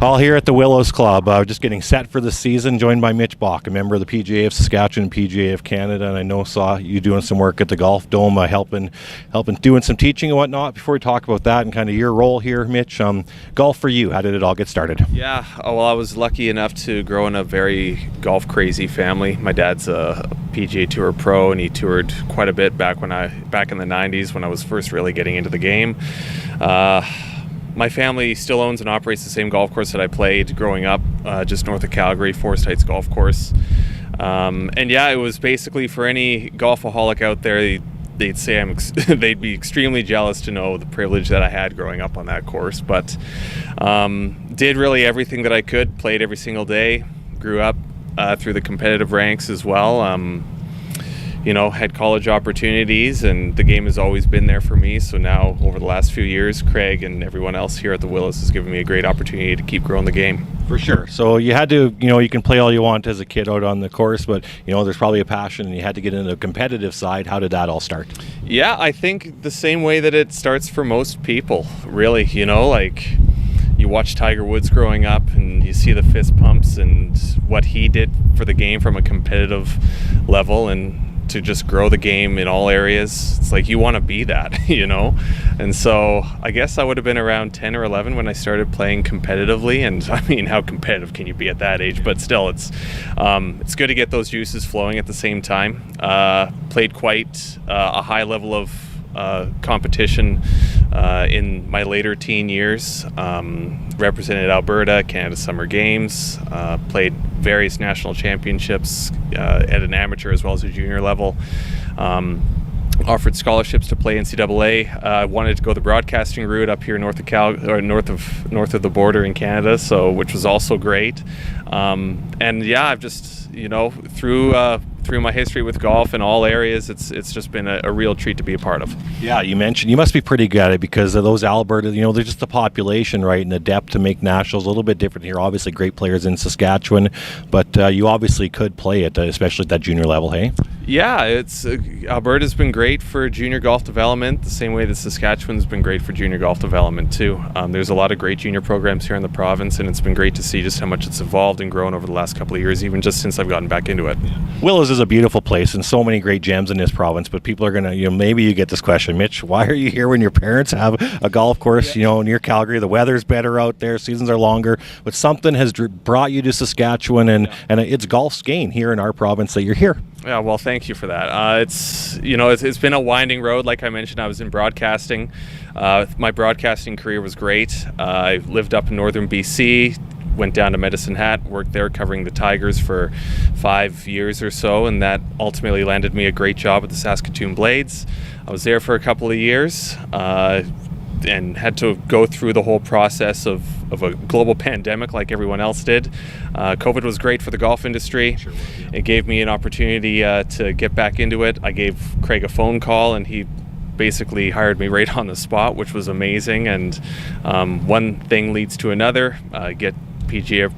All here at the Willows Club, just getting set for the season, joined by Mitch Bach, a member of the PGA of Saskatchewan and PGA of Canada, and I saw you doing some work at the Golf Dome, helping doing some teaching and whatnot. Before we talk about that and kind of your role here, Mitch, golf for you, how did it all get started? Yeah, well, I was lucky enough to grow in a very golf-crazy family. My dad's a PGA Tour pro, and he toured quite a bit back in the 90s when I was first really getting into the game. My family still owns and operates the same golf course that I played growing up, just north of Calgary, Forest Heights Golf Course. And yeah, it was basically for any golfaholic out there, they'd say they'd be extremely jealous to know the privilege that I had growing up on that course. But did really everything that I could, played every single day, grew up through the competitive ranks as well. Had college opportunities, and the game has always been there for me. So now, over the last few years, Craig and everyone else here at the Willows has given me a great opportunity to keep growing the game. For sure. So you had to, you can play all you want as a kid out on the course, but, there's probably a passion, and you had to get into the competitive side. How did that all start? Yeah, I think the same way that it starts for most people, really. You watch Tiger Woods growing up, and you see the fist pumps and what he did for the game from a competitive level, and to just grow the game in all areas. It's like you want to be that, And so I guess I would have been around 10 or 11 when I started playing competitively. And I mean, how competitive can you be at that age? But still, it's good to get those juices flowing at the same time. Played quite a high level of competition in my later teen years. Represented Alberta, Canada Summer Games, played various national championships at an amateur as well as a junior level. Offered scholarships to play NCAA. Wanted to go the broadcasting route up here north of the border in Canada, which was also great. And yeah, I've just through my history with golf in all areas, it's just been a real treat to be a part of. Yeah, you mentioned you must be pretty good at it because of those Alberta, they're just the population, right, and the depth to make nationals a little bit different here. Obviously great players in Saskatchewan, but you obviously could play it, especially at that junior level, hey? Yeah, Alberta's been great for junior golf development, the same way that Saskatchewan's been great for junior golf development too. There's a lot of great junior programs here in the province, and it's been great to see just how much it's evolved and grown over the last couple of years, even just since I've gotten back into it. Willows is a beautiful place and so many great gems in this province, but people are going to, maybe you get this question, Mitch, why are you here when your parents have a golf course, near Calgary? The weather's better out there, seasons are longer, but something has brought you to Saskatchewan, and it's golf's gain here in our province that you're here. Yeah, well, thank you for that. It's been a winding road. Like I mentioned, I was in broadcasting. My broadcasting career was great. I lived up in northern BC, went down to Medicine Hat, worked there covering the Tigers for 5 years or so, and that ultimately landed me a great job at the Saskatoon Blades. I was there for a couple of years and had to go through the whole process of a global pandemic like everyone else did. COVID was great for the golf industry. Sure was, yeah. It gave me an opportunity to get back into it. I gave Craig a phone call, and he basically hired me right on the spot, which was amazing. And one thing leads to another. Get PGA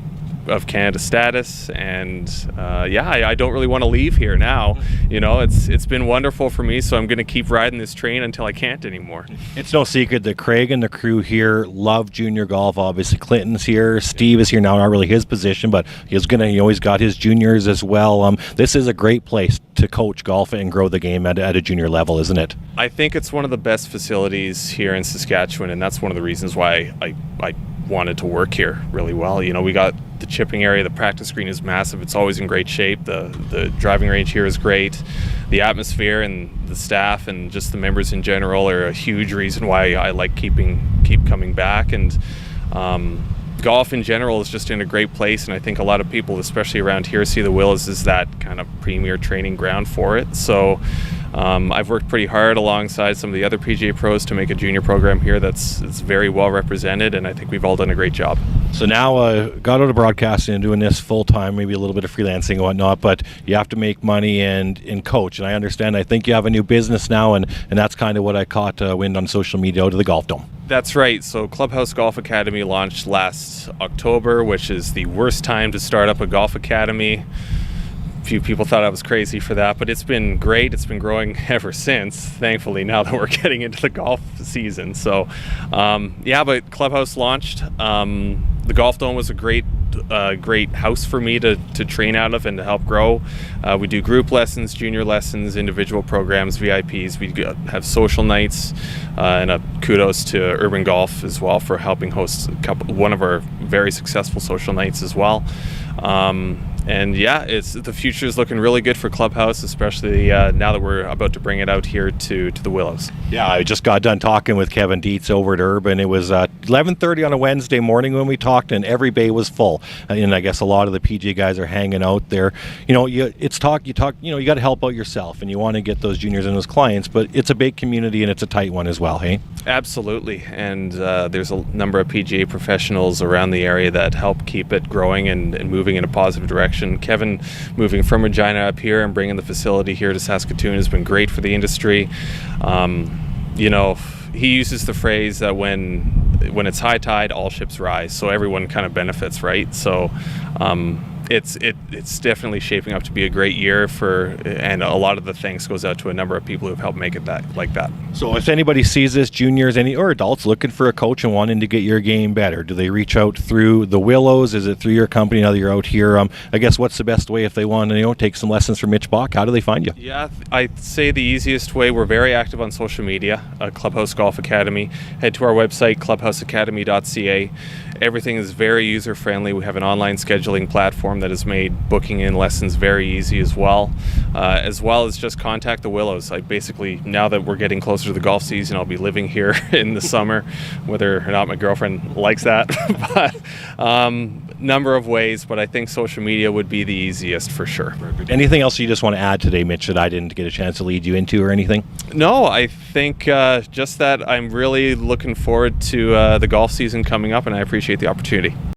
of Canada status, and I don't really want to leave here now. It's been wonderful for me, so I'm going to keep riding this train until I can't anymore. It's no secret that Craig and the crew here love junior golf. Obviously Clinton's here, Steve is here now, not really his position, but he's got his juniors as well. This is a great place to coach golf and grow the game at a junior level, isn't it? I think it's one of the best facilities here in Saskatchewan, and that's one of the reasons why I wanted to work here really well. We got the chipping area, the practice green is massive, it's always in great shape, the driving range here is great, the atmosphere and the staff and just the members in general are a huge reason why I like keep coming back. And golf in general is just in a great place, and I think a lot of people, especially around here, see the Willows as that kind of premier training ground for it. So I've worked pretty hard alongside some of the other PGA pros to make a junior program here that's very well represented, and I think we've all done a great job. So now got out of broadcasting and doing this full time, maybe a little bit of freelancing and whatnot, but you have to make money and coach. And I think you have a new business now, and that's kind of what I caught wind on social media out of the Golf Dome. That's right. So Clubhouse Golf Academy launched last October, which is the worst time to start up a golf academy. A few people thought I was crazy for that, but it's been great. It's been growing ever since, thankfully, now that we're getting into the golf season. So, but Clubhouse launched. the Golf Dome was a great house for me to train out of and to help grow. We do group lessons, junior lessons, individual programs, VIPs. We have social nights, and a kudos to Urban Golf as well for helping host one of our very successful social nights as well. And yeah, the future is looking really good for Clubhouse, especially now that we're about to bring it out here to the Willows. Yeah, I just got done talking with Kevin Dietz over at Urban. It was 11:30 on a Wednesday morning when we talked, and every bay was full. And I guess a lot of the PGA guys are hanging out there. You know, you got to help out yourself, and you want to get those juniors and those clients, but it's a big community and it's a tight one as well, hey? Absolutely, and there's a number of PGA professionals around the area that help keep it growing and moving in a positive direction. Kevin moving from Regina up here and bringing the facility here to Saskatoon has been great for the industry. He uses the phrase that when it's high tide, all ships rise, so everyone kind of benefits, right? So it's definitely shaping up to be a great year and a lot of the thanks goes out to a number of people who've helped make it like that. So if anybody sees this, juniors, or adults looking for a coach and wanting to get your game better, do they reach out through the Willows? Is it through your company now that you're out here? I guess what's the best way if they want to take some lessons from Mitch Bach? How do they find you? Yeah, I'd say the easiest way, we're very active on social media, Clubhouse Golf Academy. Head to our website, clubhouseacademy.ca. Everything is very user-friendly. We have an online scheduling platform that has made booking in lessons very easy as well as just contact the Willows. I basically, now that we're getting closer to the golf season, I'll be living here in the summer, whether or not my girlfriend likes that. But number of ways, but I think social media would be the easiest for sure. Perfect. Anything else you just want to add today, Mitch, that I didn't get a chance to lead you into or anything? No, I think just that I'm really looking forward to the golf season coming up, and I appreciate the opportunity.